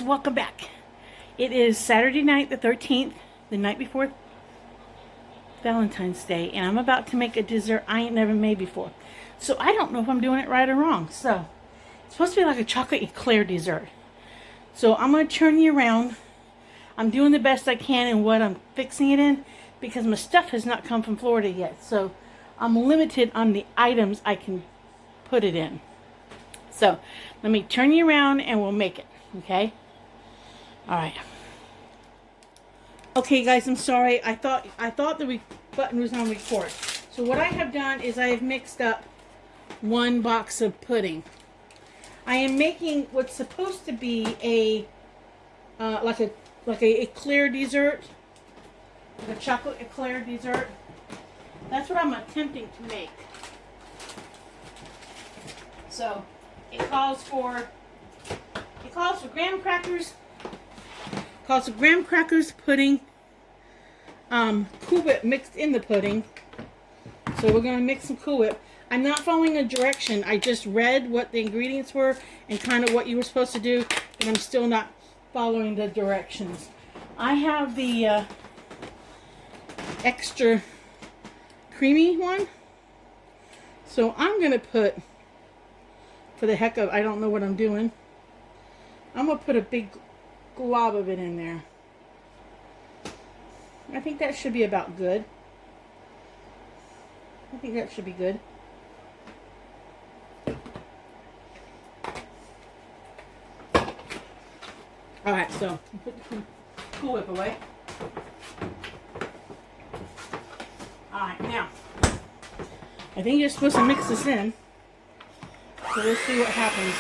welcome back. It is Saturday night the 13th, the night before Valentine's Day, and I'm about to make a dessert I ain't never made before. So I don't know if I'm doing it right or wrong. So it's supposed to be like a chocolate eclair dessert. So I'm going to turn you around. I'm doing the best I can in what I'm fixing it in because my stuff has not come from Florida yet. So I'm limited on the items I can put it in. So let me turn you around and we'll make it. Okay? Alright. Okay guys, I'm sorry. I thought the button was on record. So what I have done is I have mixed up one box of pudding. I am making what's supposed to be a like a eclair dessert, like a chocolate eclair dessert. That's what I'm attempting to make. So it calls for graham crackers. Calls for graham crackers, pudding, Cool Whip mixed in the pudding. So we're going to mix some Cool Whip. I'm not following a direction. I just read what the ingredients were and kind of what you were supposed to do, but I'm still not following the directions. I have the extra creamy one. So I'm going to put, for the heck of, I don't know what I'm doing, I'm going to put a big glob of it in there. I think that should be about good. I think that should be good. Alright, so put the Cool Whip away. Alright, now I think you're supposed to mix this in. So let's see what happens.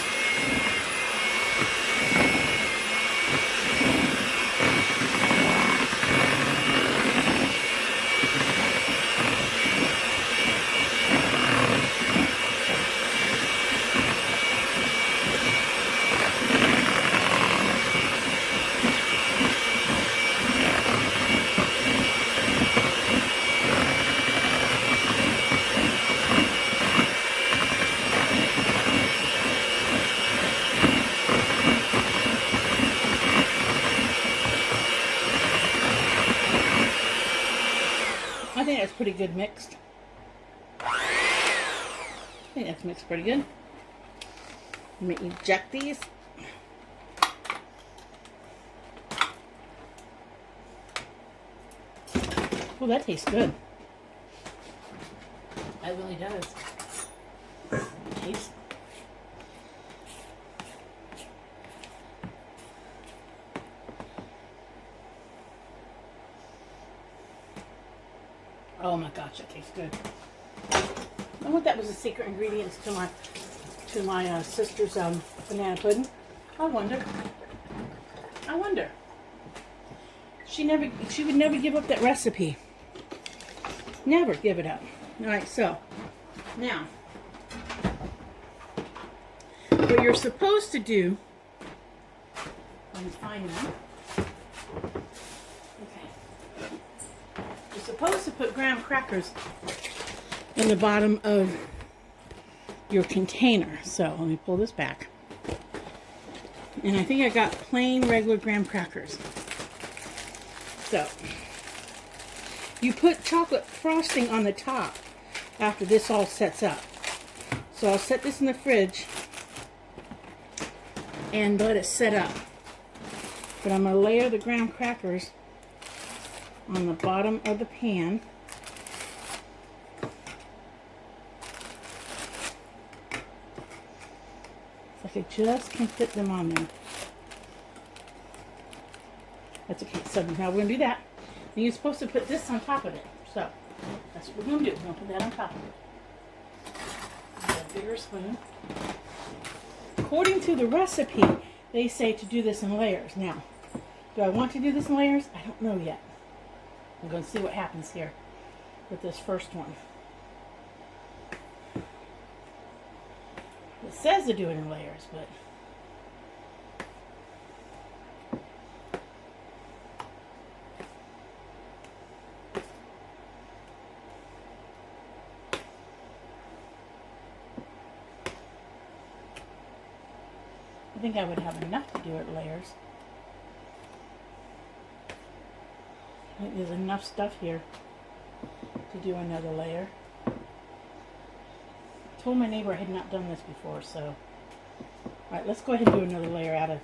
I think that's pretty good mixed. I think that's mixed pretty good. Let me eject these. Oh, that tastes good. That really does. Taste. Oh my gosh, that tastes good. I wonder that was the secret ingredients to my sister's banana pudding. I wonder. She would never give up that recipe. Never give it up. All right, so now what you're supposed to do. Let me find them. You're supposed to put graham crackers in the bottom of your container. So let me pull this back. And I think I got plain regular graham crackers. So you put chocolate frosting on the top after this all sets up. So I'll set this in the fridge and let it set up. But I'm going to layer the graham crackers on the bottom of the pan. If I just can fit them on there. That's okay. So now we're going to do that. And you're supposed to put this on top of it. So that's what we're going to do. We're going to put that on top of it. Get a bigger spoon. According to the recipe, they say to do this in layers. Now, do I want to do this in layers? I don't know yet. I'm going to see what happens here with this first one. It says to do it in layers, but I think I would have enough to do it layers. I think there's enough stuff here to do another layer. I told my neighbor I had not done this before, so. Alright, let's go ahead and do another layer out of,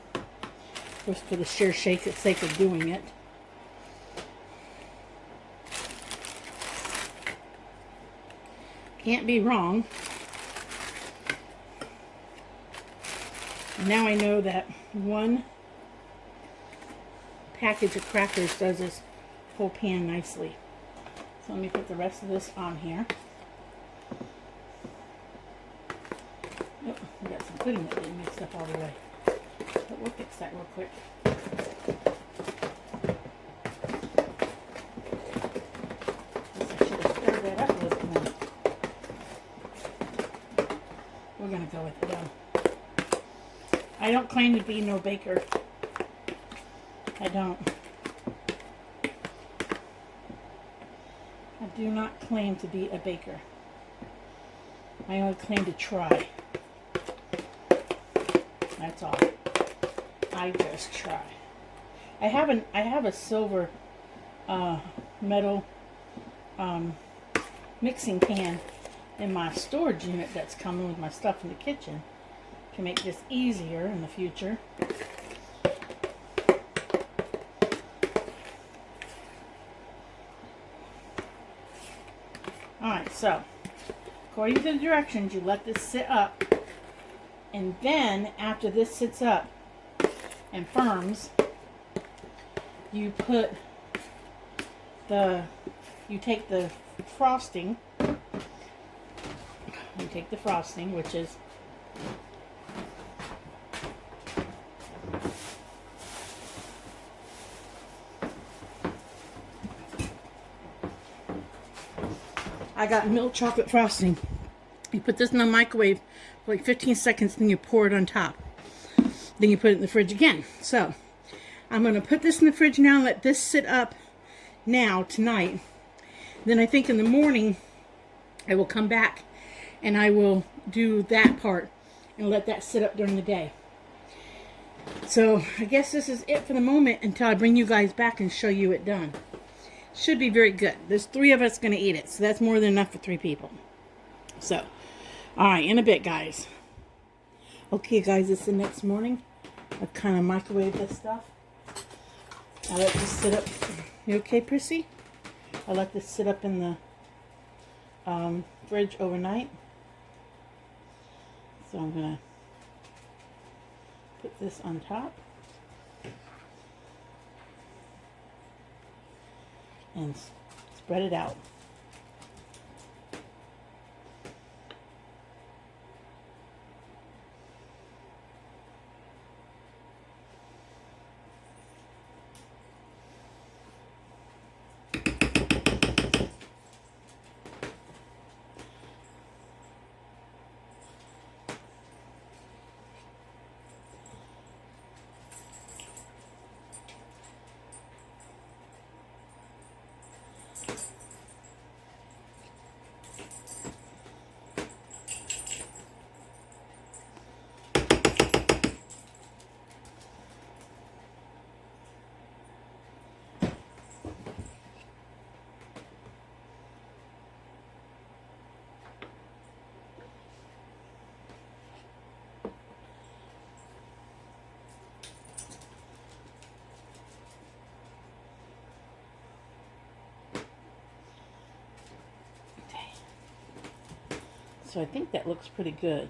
just for the sheer sake of doing it. Can't be wrong. Now I know that one package of crackers does this whole pan nicely. So let me put the rest of this on here. Oh, we got some pudding that didn't mix up all the way. But we'll fix that real quick. Guess I should have stirred that up a little bit more. We're going to go with it though. I don't claim to be no baker. I don't. I do not claim to be a baker. I only claim to try. That's all. I just try. I have a silver metal mixing pan in my storage unit that's coming with my stuff in the kitchen to make this easier in the future. Alright, so according to the directions, you let this sit up, and then after this sits up and firms, you take the frosting, which is I got milk chocolate frosting. You put this in the microwave for like 15 seconds, then you pour it on top. Then you put it in the fridge again. So, I'm going to put this in the fridge now, let this sit up now, tonight. Then I think in the morning, I will come back and I will do that part and let that sit up during the day. So, I guess this is it for the moment until I bring you guys back and show you it done. Should be very good. There's 3 of us going to eat it, so that's more than enough for 3 people. So, alright, in a bit, guys. Okay, guys, it's the next morning. I've kind of microwaved this stuff. I let this sit up. You okay, Prissy? I let this sit up in the fridge overnight. So I'm going to put this on top. And spread it out. So I think that looks pretty good.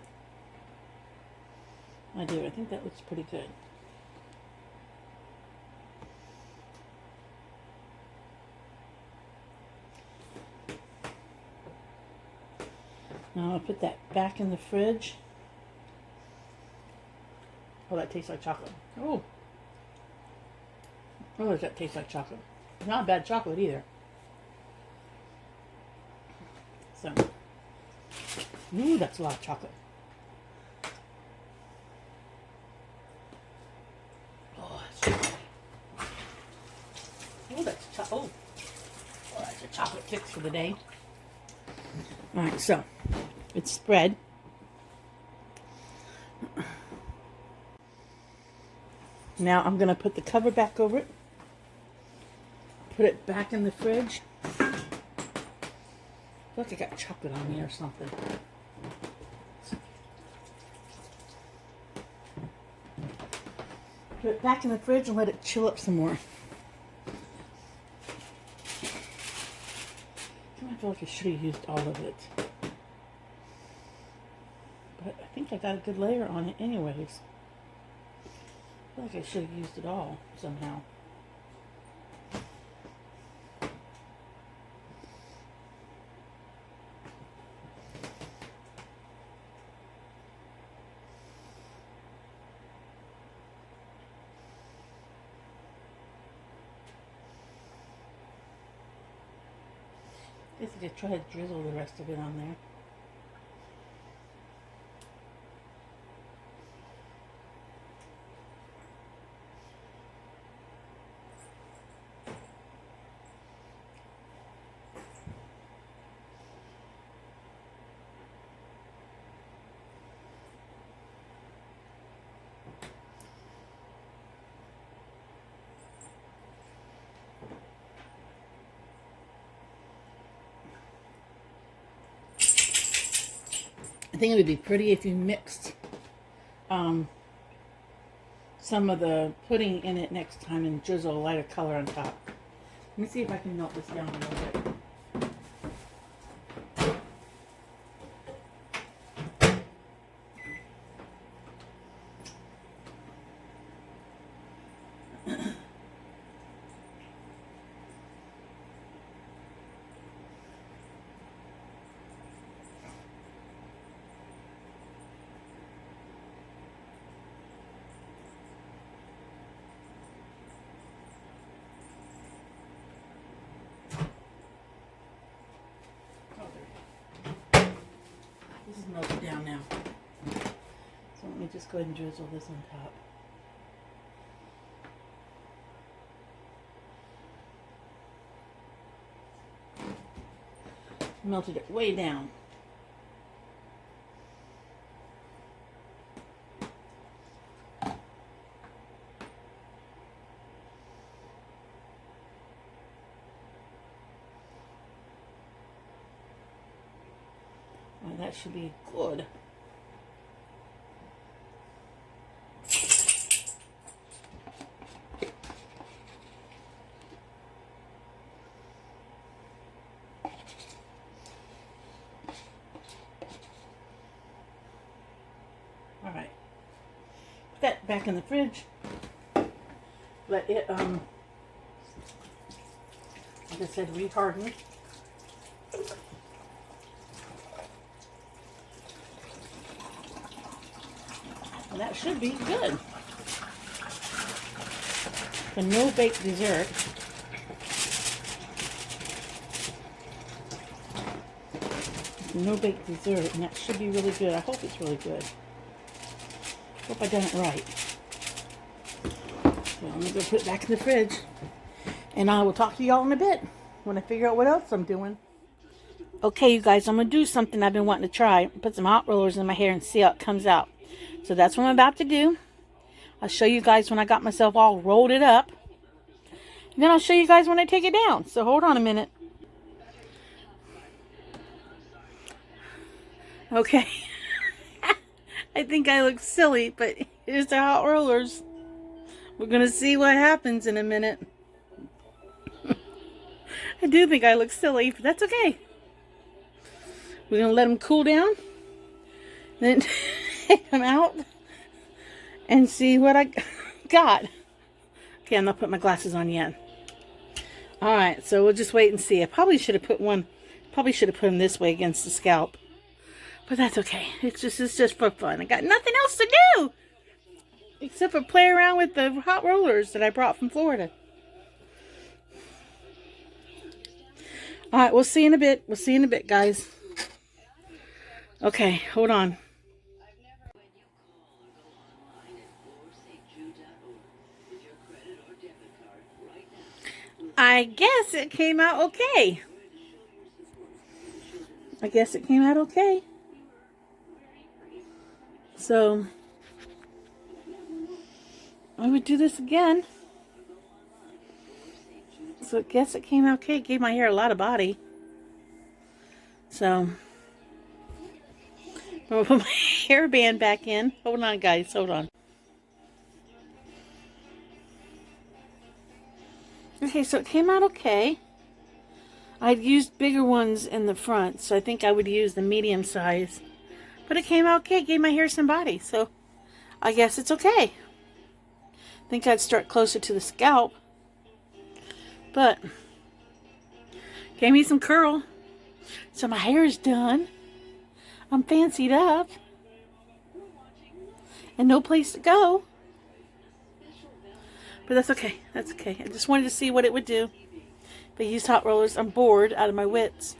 I do. I think that looks pretty good. Now I'll put that back in the fridge. Oh, that tastes like chocolate. Oh. Oh, does that taste like chocolate? It's not bad chocolate either. So. Ooh, that's a lot of chocolate. Oh, that's a chocolate fix for the day. All right, so it's spread. Now I'm going to put the cover back over it. Put it back in the fridge. I feel like I got chocolate on me or something. Put it back in the fridge and let it chill up some more. I feel like I should have used all of it. But I think I got a good layer on it anyways. I feel like I should have used it all somehow. I guess I could try to drizzle the rest of it on there. I think it would be pretty if you mixed some of the pudding in it next time and drizzle a lighter color on top. Let me see if I can melt this down a little bit. This is melted down now. So let me just go ahead and drizzle this on top. Melted it way down. Well, that should be good. All right. Put that back in the fridge. Let it, like I said, reharden. And that should be good. A no-bake dessert. No-bake dessert, and that should be really good. I hope it's really good. Hope I done it right. So I'm going to go put it back in the fridge. And I will talk to y'all in a bit when I figure out what else I'm doing. Okay, you guys, I'm going to do something I've been wanting to try. Put some hot rollers in my hair and see how it comes out. So that's what I'm about to do. I'll show you guys when I got myself all rolled it up. And then I'll show you guys when I take it down. So hold on a minute. Okay. I think I look silly, but here's the hot rollers. We're going to see what happens in a minute. I do think I look silly, but that's okay. We're going to let them cool down. Then take them out and see what I got. Okay, I'm not putting my glasses on yet. Alright, so we'll just wait and see. I probably should have put them this way against the scalp. But that's okay. It's just for fun. I got nothing else to do except for play around with the hot rollers that I brought from Florida. Alright, we'll see in a bit. We'll see in a bit, guys. Okay, hold on. I guess it came out okay. So, I would do this again. So I guess it came out okay. It gave my hair a lot of body. So I'm gonna put my hairband back in. Hold on, guys. Hold on. Okay, so it came out okay. I'd used bigger ones in the front, so I think I would use the medium size. But it came out okay. It gave my hair some body, so I guess it's okay. I think I'd start closer to the scalp. But gave me some curl. So my hair is done. I'm fancied up. And no place to go. But that's okay. That's okay. I just wanted to see what it would do. If I used hot rollers, I'm bored out of my wits.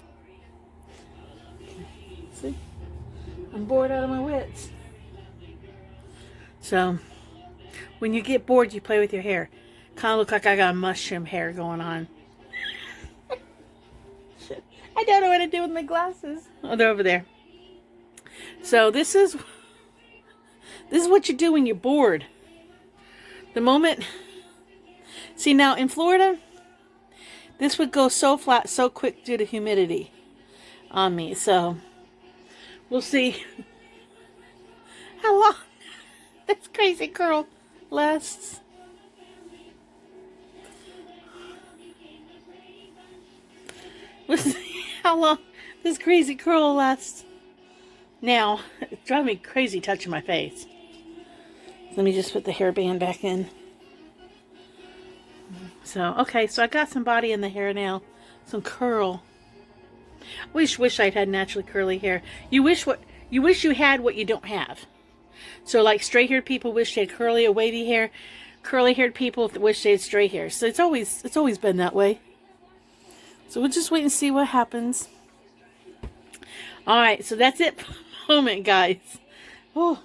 See? I'm bored out of my wits. So, when you get bored, you play with your hair. Kind of look like I got a mushroom hair going on. Shit. I don't know what to do with my glasses. Oh, they're over there. So, this is what you do when you're bored. The moment... See, now in Florida, this would go so flat so quick due to humidity on me. So, we'll see how long this crazy curl lasts. We'll see how long this crazy curl lasts. Now, it's driving me crazy touching my face. Let me just put the hairband back in. So, okay, so I got some body in the hair now. Some curl. Wish I'd had naturally curly hair. You wish you had what you don't have. So, like straight-haired people wish they had curly or wavy hair. Curly-haired people wish they had straight hair. So it's always been that way. So we'll just wait and see what happens. All right, so that's it for the moment, guys. Oh,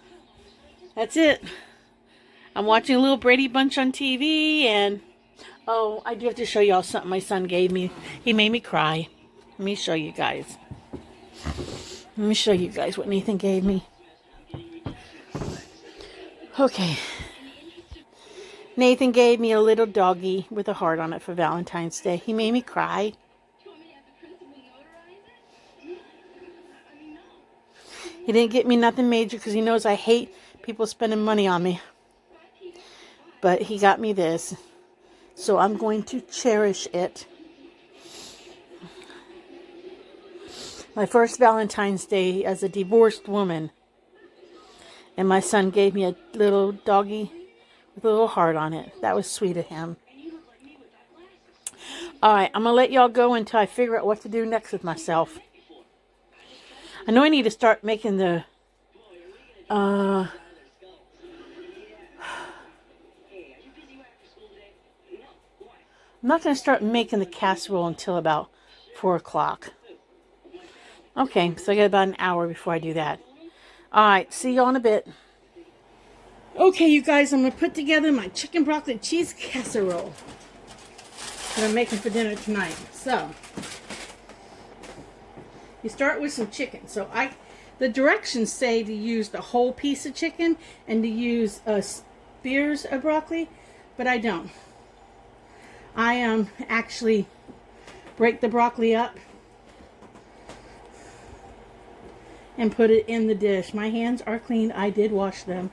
that's it. I'm watching a little Brady Bunch on TV, and oh, I do have to show y'all something my son gave me. He made me cry. Let me show you guys. Let me show you guys what Nathan gave me. Okay. Nathan gave me a little doggy with a heart on it for Valentine's Day. He made me cry. He didn't get me nothing major because he knows I hate people spending money on me. But he got me this. So I'm going to cherish it. My first Valentine's Day as a divorced woman. And my son gave me a little doggy with a little heart on it. That was sweet of him. Alright, I'm going to let y'all go until I figure out what to do next with myself. I know I need to start making the... I'm not going to start making the casserole until about 4 o'clock. Okay, so I got about an hour before I do that. Alright, see y'all in a bit. Okay, you guys, I'm going to put together my chicken broccoli cheese casserole that I'm making for dinner tonight. So, you start with some chicken. So, the directions say to use the whole piece of chicken and to use spears of broccoli, but I don't. I actually break the broccoli up and put it in the dish. My hands are clean. I did wash them.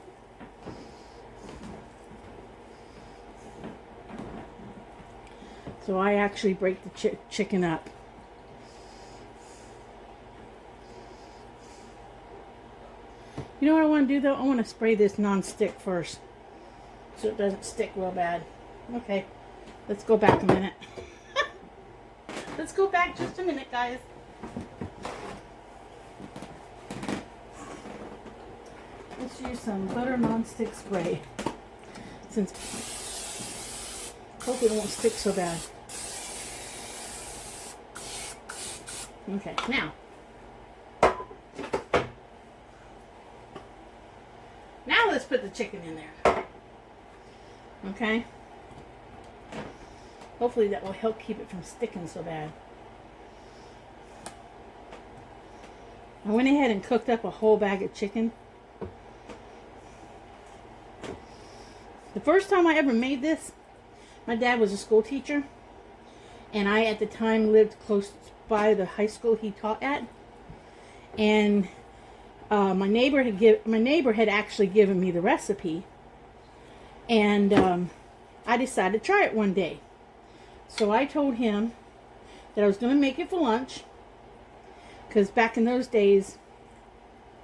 So I actually break the chicken up. You know what I want to do though? I want to spray this non-stick first so it doesn't stick real bad. Okay, let's go back a minute. Let's go back just a minute, guys. Let's use some butter non-stick spray. Since hopefully it won't stick so bad. Okay, now let's put the chicken in there. Okay? Hopefully that will help keep it from sticking so bad. I went ahead and cooked up a whole bag of chicken. The first time I ever made this, my dad was a school teacher. And I, at the time, lived close by the high school he taught at. And my neighbor had actually given me the recipe. And I decided to try it one day. So I told him that I was going to make it for lunch. Because back in those days,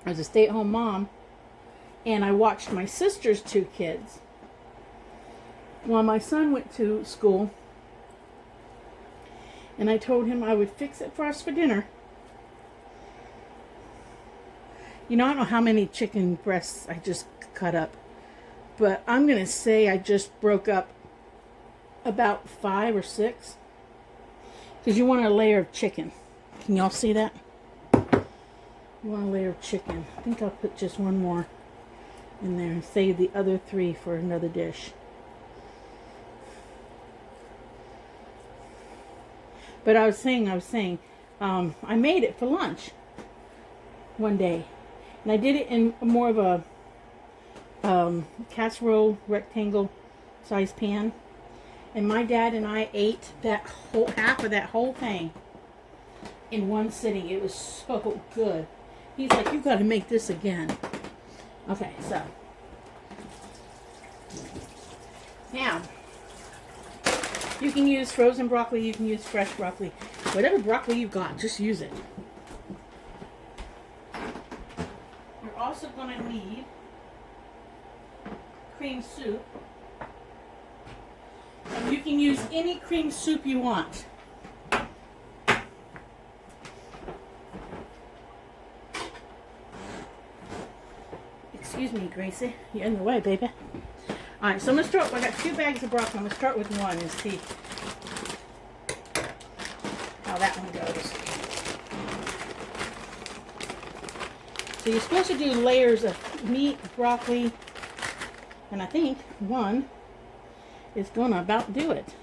I was a stay-at-home mom. And I watched my sister's 2 kids while my son went to school. And I told him I would fix it for us for dinner. You know, I don't know how many chicken breasts I just cut up. But I'm going to say I just broke up about 5 or 6. Because you want a layer of chicken. Can y'all see that? You want a layer of chicken. I think I'll put just one more in there and save the other 3 for another dish. But I was saying, I made it for lunch one day. And I did it in more of a casserole rectangle size pan. And my dad and I ate that whole half of that whole thing in one sitting. It was so good. He's like, you got to make this again. Okay, so now you can use frozen broccoli, you can use fresh broccoli. Whatever broccoli you've got, just use it. You're also going to need cream soup. And you can use any cream soup you want. Excuse me, Gracie. You're in the way, baby. Alright, so I'm going to start. I got 2 bags of broccoli. I'm going to start with one and see how that one goes. So you're supposed to do layers of meat, broccoli, and I think one is going to about do it.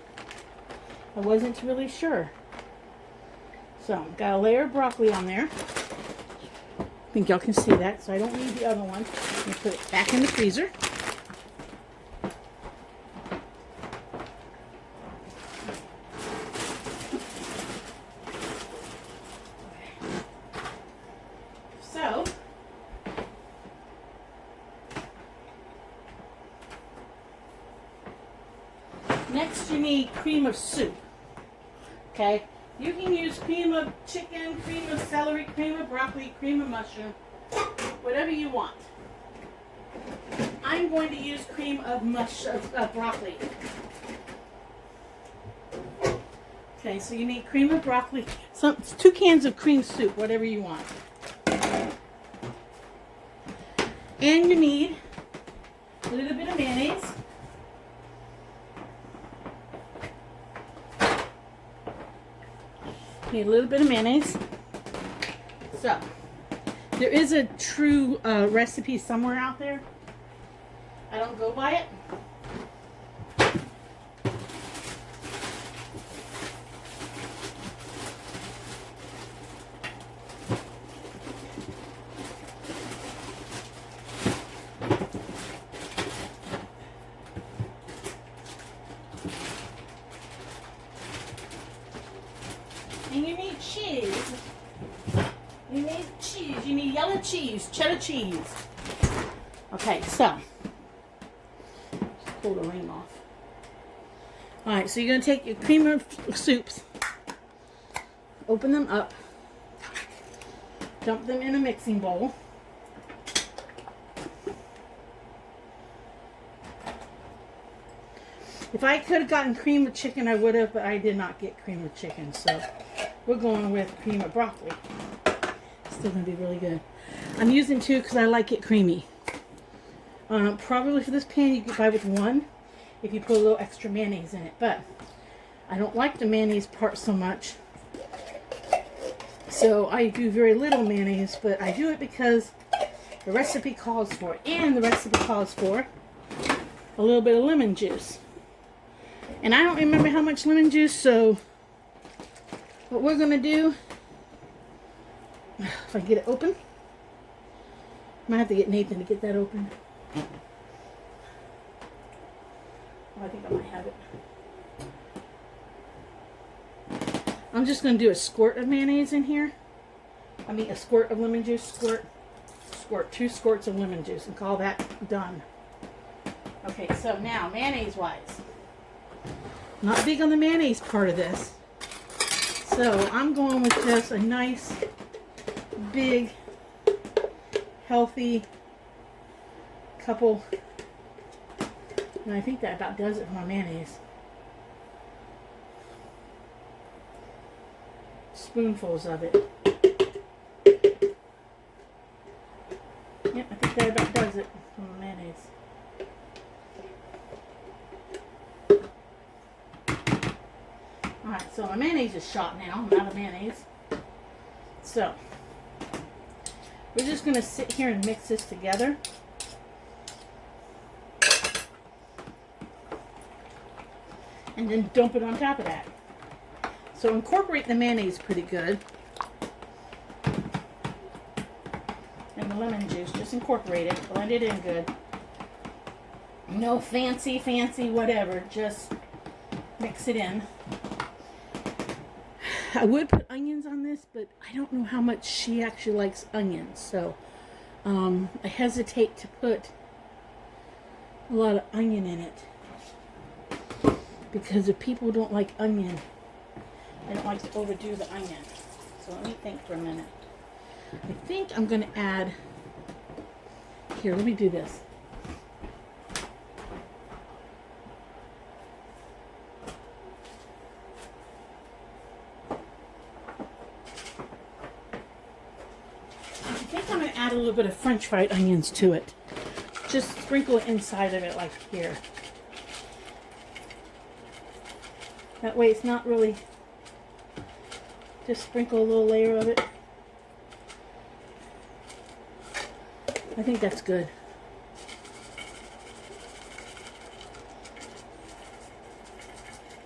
I wasn't really sure. So, got a layer of broccoli on there. I think y'all can see that, so I don't need the other one. I'm going to put it back in the freezer. So, next you need cream of soup. Okay? You can use cream of chicken, cream of celery, cream of broccoli, cream of mushroom, whatever you want. I'm going to use cream of broccoli. Okay, so you need cream of broccoli, 2 cans of cream soup, whatever you want. And you need a little bit of mayonnaise. Need a little bit of mayonnaise. So, there is a true recipe somewhere out there. I don't go by it. And you need cheese. You need cheese. You need yellow cheese, cheddar cheese. Okay, so just pull the ring off. Alright, so you're going to take your cream of soups, open them up, dump them in a mixing bowl. If I could have gotten cream of chicken, I would have, but I did not get cream of chicken, so we're going with cream of broccoli. It's still going to be really good. I'm using 2 because I like it creamy. Probably for this pan you could buy with 1 if you put a little extra mayonnaise in it, but I don't like the mayonnaise part so much. So I do very little mayonnaise, but I do it because the recipe calls for it. And the recipe calls for a little bit of lemon juice. And I don't remember how much lemon juice, so what we're going to do, if I get it open, I might have to get Nathan to get that open. Oh, I think I might have it. I'm just going to do a squirt of mayonnaise in here. I mean, a squirt of lemon juice. Squirt. 2 squirts of lemon juice, and call that done. Okay, so now, mayonnaise-wise. Not big on the mayonnaise part of this. So I'm going with just a nice, big, healthy couple. And I think that about does it for my mayonnaise. Spoonfuls of it. Yep, I think that about does it for my mayonnaise. Alright, so my mayonnaise is shot now. I'm out of mayonnaise. So, we're just going to sit here and mix this together. And then dump it on top of that. So incorporate the mayonnaise pretty good. And the lemon juice, just incorporate it. Blend it in good. No fancy whatever. Just mix it in. I would put onions on this, but I don't know how much she actually likes onions. So I hesitate to put a lot of onion in it. Because if people don't like onion, I don't like to overdo the onion. So let me think for a minute. I think I'm going to add... Here, let me do this. I think I'm going to add a little bit of French fried onions to it. Just sprinkle it inside of it like here. That way it's not really, just sprinkle a little layer of it. I think that's good.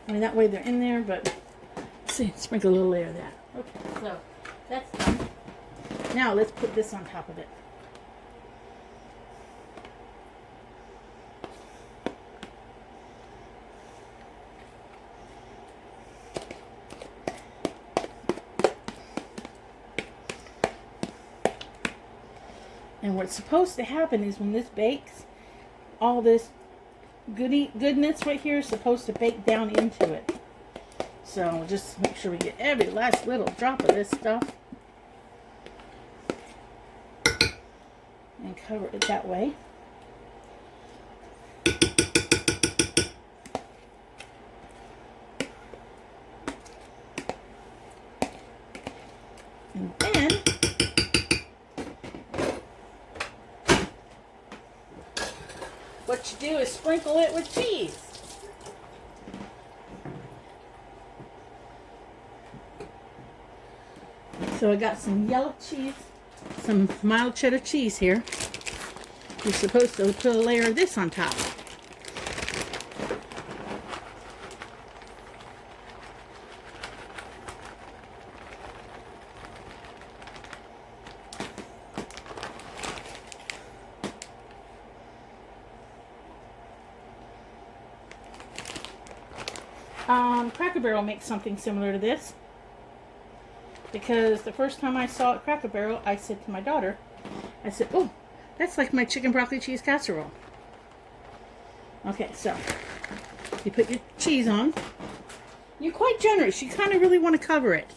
I mean, that way they're in there, but let's see, sprinkle a little layer of that. Okay, so that's done. Now let's put this on top of it. And what's supposed to happen is when this bakes, all this goodness right here is supposed to bake down into it. So just make sure we get every last little drop of this stuff. And cover it that way. And then what you do is sprinkle it with cheese. So I got some yellow cheese, some mild cheddar cheese here. You're supposed to put a layer of this on top. Cracker Barrel makes something similar to this. Because the first time I saw it, Cracker Barrel, I said to my daughter, I said, oh, that's like my chicken broccoli cheese casserole. Okay, so you put your cheese on. You're quite generous. You kind of really want to cover it.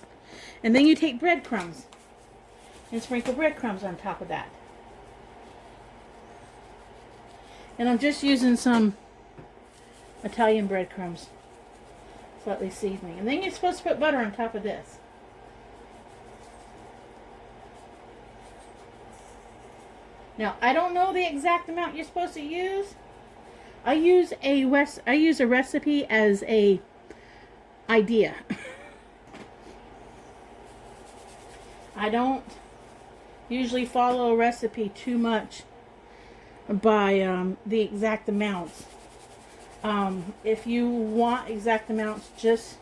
And then you take breadcrumbs and sprinkle breadcrumbs on top of that. And I'm just using some Italian breadcrumbs. Slightly seasoning. And then you're supposed to put butter on top of this. Now, I don't know the exact amount you're supposed to use. I use a recipe as a idea. I don't usually follow a recipe too much by the exact amounts. If you want exact amounts, just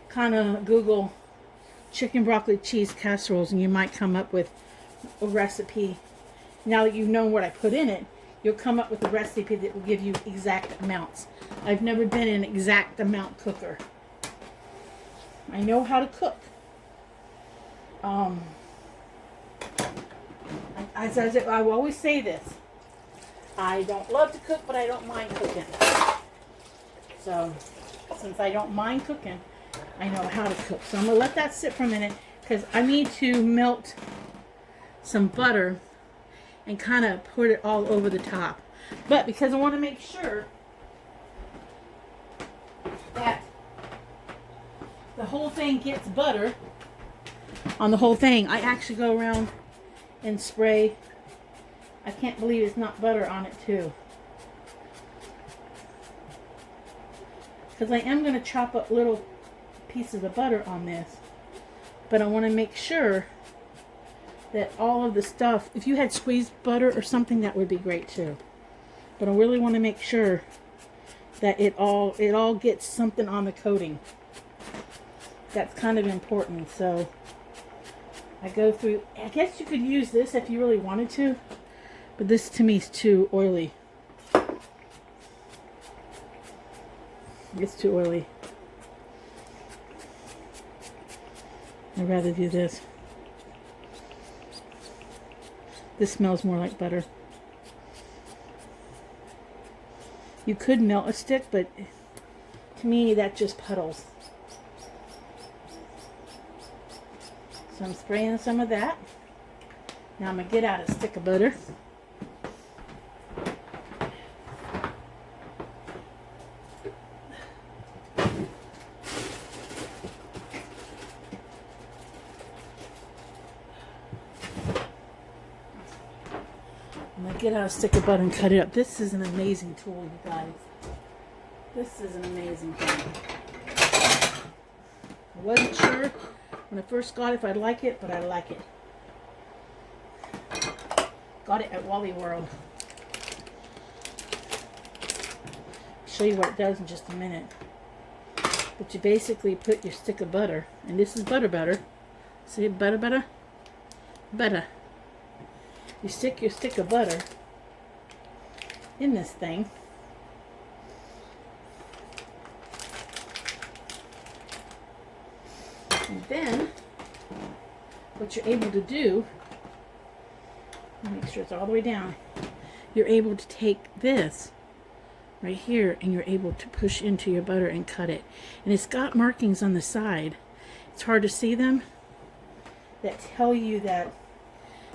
kind of Google chicken broccoli cheese casseroles and you might come up with a recipe. Now that you know what I put in it, you'll come up with a recipe that will give you exact amounts. I've never been an exact amount cooker. I know how to cook. I will always say this. I don't love to cook, but I don't mind cooking. So, since I don't mind cooking, I know how to cook. So I'm going to let that sit for a minute because I need to melt some butter and kind of put it all over the top. But because I want to make sure that the whole thing gets butter on the whole thing, I actually go around and spray. I can't believe it's not butter on it too. Because I am going to chop up little pieces of butter on this. But I want to make sure that all of the stuff, if you had squeezed butter or something, that would be great too. But I really want to make sure that it all gets something on the coating. That's kind of important. So I go through, I guess you could use this if you really wanted to, but this to me is too oily. It's too oily. I'd rather do this. This smells more like butter. You could melt a stick, but to me that just puddles. So I'm spraying some of that. Now I'm going to get out a stick of butter. I'm going to get out a stick of butter and cut it up. This is an amazing tool, you guys. This is an amazing thing. I wasn't sure when I first got it if I'd like it, but I like it. Got it at Wally World. I'll show you what it does in just a minute. But you basically put your stick of butter, and this is butter. See, butter. You stick your stick of butter in this thing. And then, what you're able to do, make sure it's all the way down, you're able to take this right here and you're able to push into your butter and cut it. And it's got markings on the side. It's hard to see them, that tell you that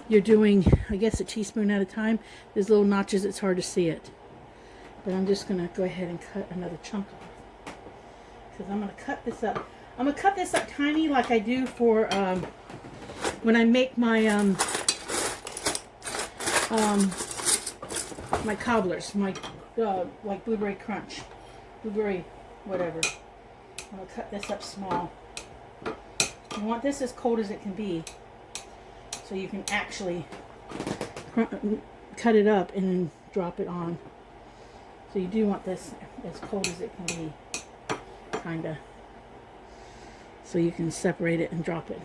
you're doing, I guess, a teaspoon at a time. There's little notches, it's hard to see it. But I'm just going to go ahead and cut another chunk off. Because I'm going to cut this up. I'm going to cut this up tiny like I do for when I make my my cobblers, my like blueberry crunch, blueberry whatever. I'm going to cut this up small. I want this as cold as it can be, so you can actually cut it up and then drop it on. So you do want this as cold as it can be, kinda, so you can separate it and drop it.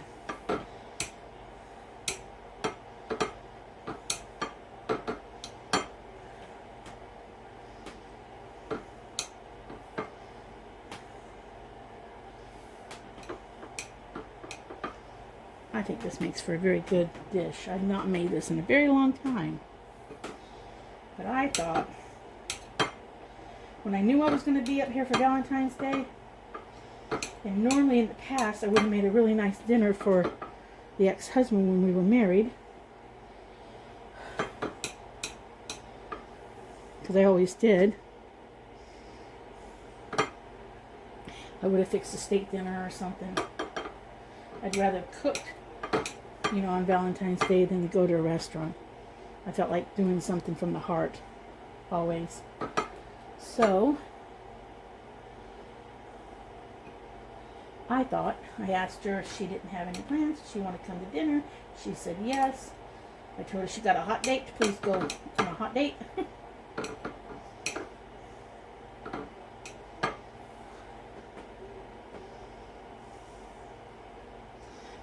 I think this makes for a very good dish. I've not made this in a very long time. But I thought, when I knew I was going to be up here for Valentine's Day, and normally in the past I would have made a really nice dinner for the ex-husband when we were married, because I always did. I would have fixed a steak dinner or something. I'd rather have cooked, you know, on Valentine's Day than to go to a restaurant. I felt like doing something from the heart, always. So, I thought, I asked her if she didn't have any plans, if she wanted to come to dinner. She said yes. I told her she got a hot date, please go on a hot date.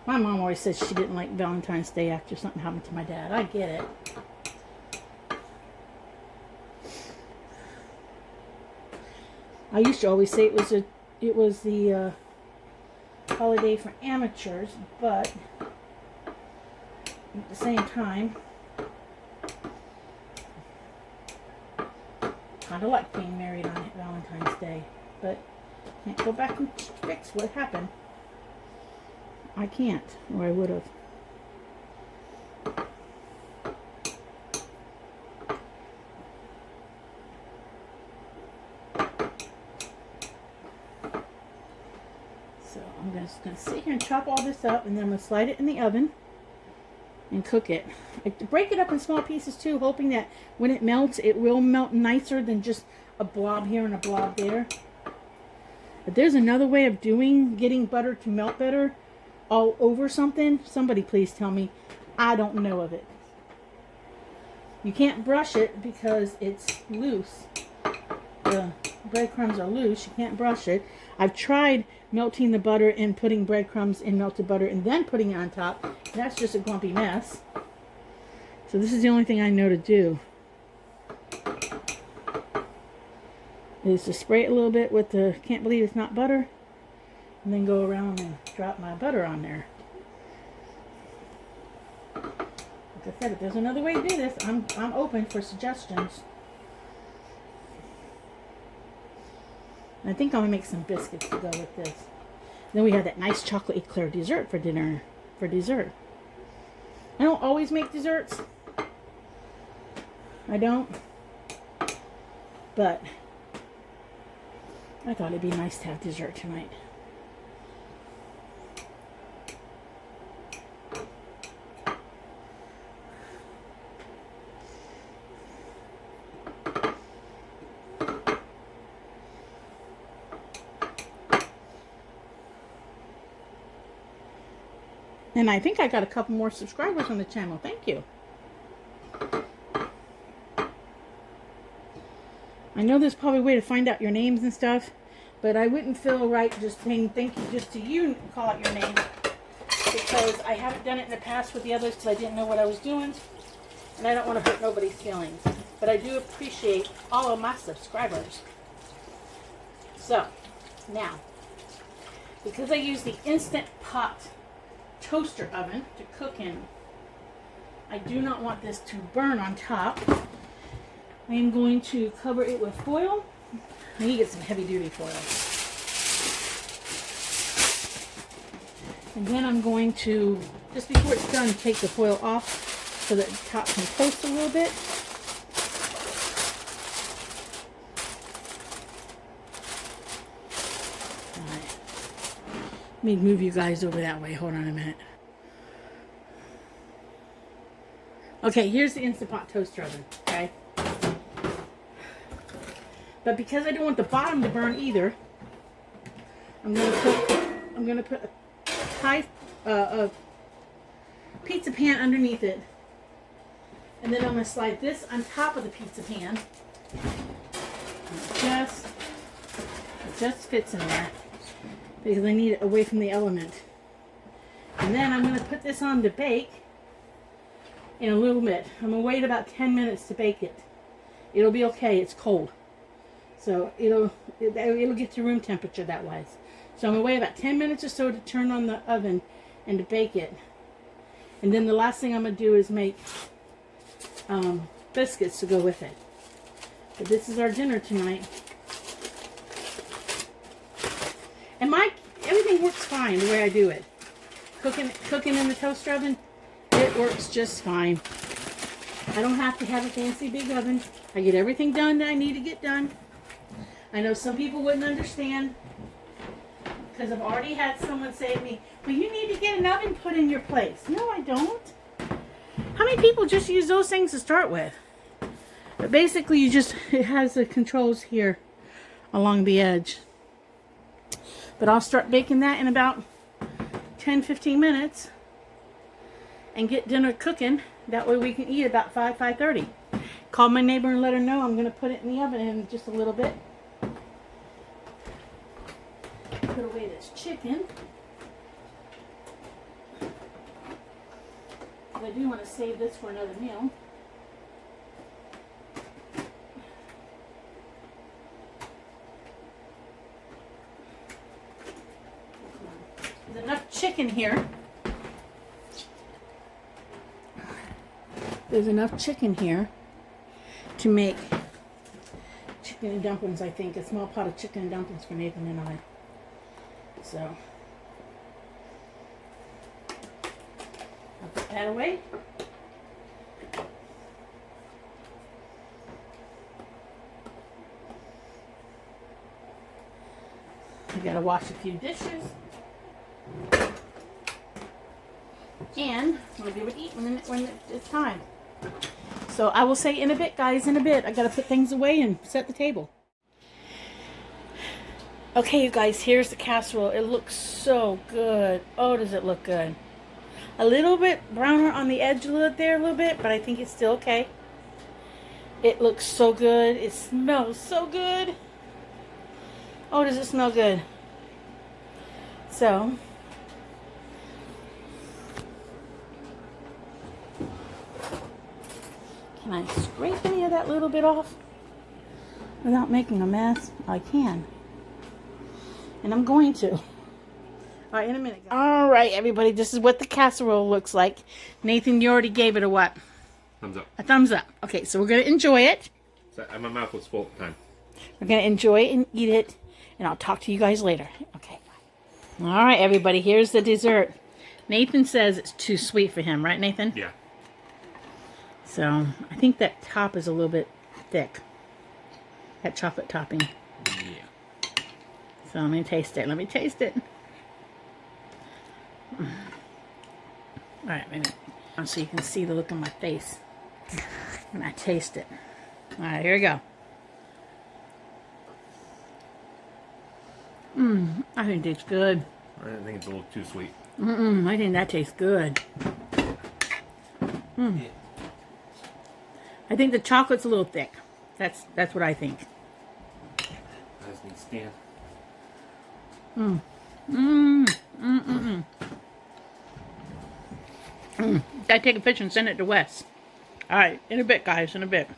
My mom always said she didn't like Valentine's Day after something happened to my dad. I get it. I used to always say it was the holiday for amateurs, but at the same time, kind of like being married on Valentine's Day, but can't go back and fix what happened. I can't, or I would have. So I'm just going to sit here and chop all this up, and then I'm going to slide it in the oven and cook it. I break it up in small pieces too, hoping that when it melts, it will melt nicer than just a blob here and a blob there. If there's another way of getting butter to melt better all over something, somebody please tell me. I don't know of it. You can't brush it because it's loose. The breadcrumbs are loose. You can't brush it. I've tried melting the butter and putting breadcrumbs in melted butter and then putting it on top. That's just a grumpy mess. So this is the only thing I know to do. Is to spray it a little bit with the can't believe it's not butter, and then go around and drop my butter on there. Like I said, if there's another way to do this, I'm open for suggestions. And I think I'm gonna make some biscuits to go with this. Then we have that nice chocolate eclair dessert for dinner. For dessert, I don't always make desserts. I don't, but I thought it'd be nice to have dessert tonight. And I think I got a couple more subscribers on the channel. Thank you. I know there's probably a way to find out your names and stuff, but I wouldn't feel right just saying thank you just to you and call out your name, because I haven't done it in the past with the others because I didn't know what I was doing, and I don't want to hurt nobody's feelings. But I do appreciate all of my subscribers. So, now, because I use the Instant Pot toaster oven to cook in, I do not want this to burn on top. I am going to cover it with foil. I need to get some heavy duty foil. And then I'm going to, just before it's done, take the foil off so that the top can toast a little bit. Alright. Let me move you guys over that way. Hold on a minute. Okay, here's the Instant Pot toaster oven, okay? But because I don't want the bottom to burn either, I'm gonna put a pizza pan underneath it, and then I'm gonna slide this on top of the pizza pan. It just fits in there because I need it away from the element. And then I'm gonna put this on to bake in a little bit. I'm gonna wait about 10 minutes to bake it. It'll be okay. It's cold. So it'll get to room temperature that way. So I'm going to wait about 10 minutes or so to turn on the oven and to bake it. And then the last thing I'm going to do is make biscuits to go with it. But this is our dinner tonight. And everything works fine the way I do it. Cooking in the toaster oven, it works just fine. I don't have to have a fancy big oven. I get everything done that I need to get done. I know some people wouldn't understand because I've already had someone say to me, well, you need to get an oven put in your place. No, I don't. How many people just use those things to start with? But basically, it has the controls here along the edge. But I'll start baking that in about 10-15 minutes and get dinner cooking. That way we can eat about 5:30. Call my neighbor and let her know I'm going to put it in the oven in just a little bit. Put away this chicken. I do want to save this for another meal. chicken here. There's enough chicken here to make chicken and dumplings, I think. A small pot of chicken and dumplings for Nathan and I. So, I'll put that away. I gotta wash a few dishes. And we'll give it eat when it's time. So I will say in a bit, guys, in a bit. I gotta put things away and set the table. Okay, you guys, here's the casserole. It looks so good. Oh, does it look good. A little bit browner on the edge a little bit, but I think it's still okay. It looks so good. It smells so good. Oh, does it smell good? So, can I scrape any of that little bit off without making a mess? I can. And I'm going to. All right, in a minute, guys. All right, everybody, this is what the casserole looks like. Nathan, you already gave it a what? Thumbs up. A thumbs up. Okay, so we're going to enjoy it. So, my mouth was full at the time. We're going to enjoy it and eat it, and I'll talk to you guys later. Okay, bye. All right, everybody, here's the dessert. Nathan says it's too sweet for him, right, Nathan? Yeah. So, I think that top is a little bit thick. That chocolate topping. Yeah. So, let me taste it. Let me taste it. All right, maybe so you can see the look on my face when I taste it. All right, here we go. I think it tastes good. I think it's a little too sweet. I think that tastes good. Yeah. I think the chocolate's a little thick. That's what I think. I just need to stand. Gotta take a picture and send it to Wes. Alright, in a bit, guys, in a bit.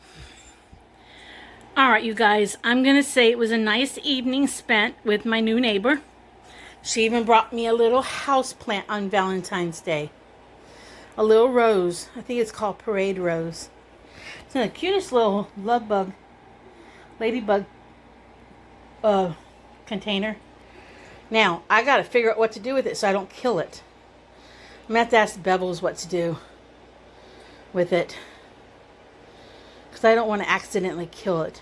Alright, you guys, I'm gonna say it was a nice evening spent with my new neighbor. She even brought me a little house plant on Valentine's Day. A little rose. I think it's called Parade Rose. It's in the cutest little love bug, ladybug container. Now, I gotta figure out what to do with it so I don't kill it. I'm gonna have to ask Bevels what to do with it, because I don't want to accidentally kill it.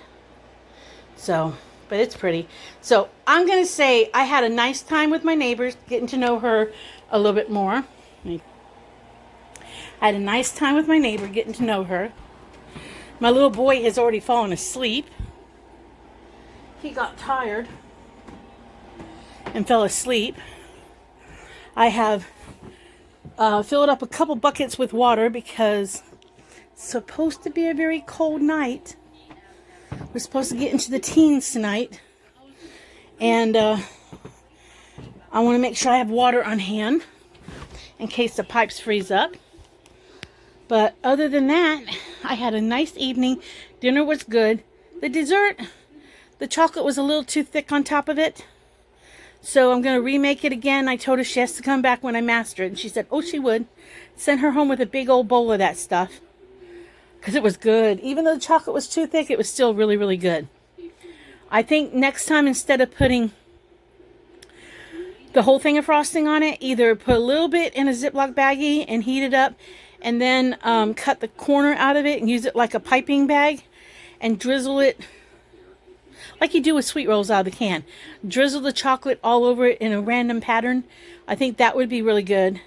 So, but it's pretty. So, I'm gonna say I had a nice time with my neighbors, getting to know her a little bit more. I had a nice time with my neighbor, getting to know her. My little boy has already fallen asleep. He got tired and fell asleep. I have filled up a couple buckets with water because it's supposed to be a very cold night. We're supposed to get into the teens tonight. And I want to make sure I have water on hand in case the pipes freeze up. But other than that, I had a nice evening. Dinner was good. The dessert, the chocolate was a little too thick on top of it. So I'm going to remake it again. I told her she has to come back when I master it. And she said, oh, she would. Send her home with a big old bowl of that stuff. Because it was good. Even though the chocolate was too thick, it was still really, really good. I think next time, instead of putting the whole thing of frosting on it, either put a little bit in a Ziploc baggie and heat it up. And then cut the corner out of it and use it like a piping bag. And drizzle it like you do with sweet rolls out of the can. Drizzle the chocolate all over it in a random pattern. I think that would be really good.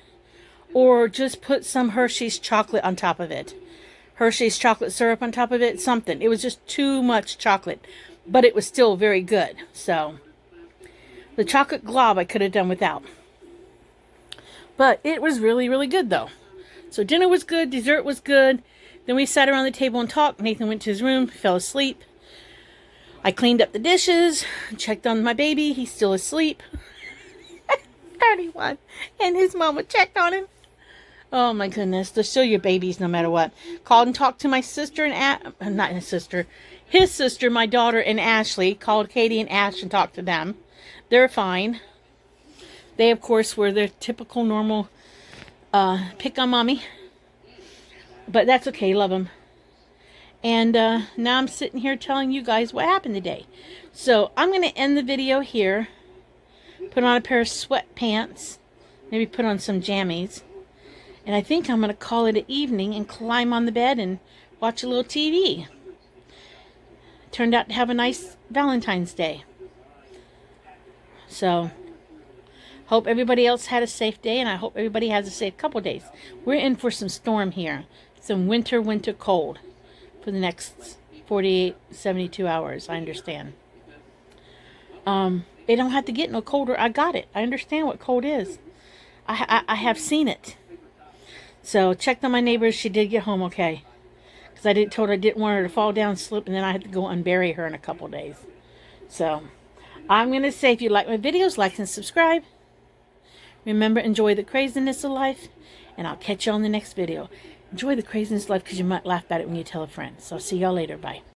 Or just put some Hershey's chocolate on top of it. Hershey's chocolate syrup on top of it. Something. It was just too much chocolate. But it was still very good. So, the chocolate glob I could have done without. But it was really, really good though. So dinner was good. Dessert was good. Then we sat around the table and talked. Nathan went to his room. Fell asleep. I cleaned up the dishes, checked on my baby. He's still asleep. 31. And his mama checked on him. Oh my goodness. They're still your babies no matter what. Called and talked to my sister and not his sister. His sister, my daughter, and Ashley. Called Katie and Ash and talked to them. They're fine. They, of course, were their typical normal pick on mommy. But that's okay. Love them. And now I'm sitting here telling you guys what happened today. So I'm going to end the video here. Put on a pair of sweatpants. Maybe put on some jammies. And I think I'm going to call it an evening and climb on the bed and watch a little TV. Turned out to have a nice Valentine's Day. So, hope everybody else had a safe day, and I hope everybody has a safe couple days. We're in for some storm here. Some winter cold for the next 48, 72 hours, I understand. It don't have to get no colder. I got it. I understand what cold is. I have seen it. So, checked on my neighbors. She did get home okay. Because I told her I didn't want her to fall down, slip, and then I had to go unbury her in a couple days. So, I'm going to say, if you like my videos, like and subscribe. Remember, enjoy the craziness of life. And I'll catch you on the next video. Enjoy the craziness of life because you might laugh about it when you tell a friend. So, see y'all later. Bye.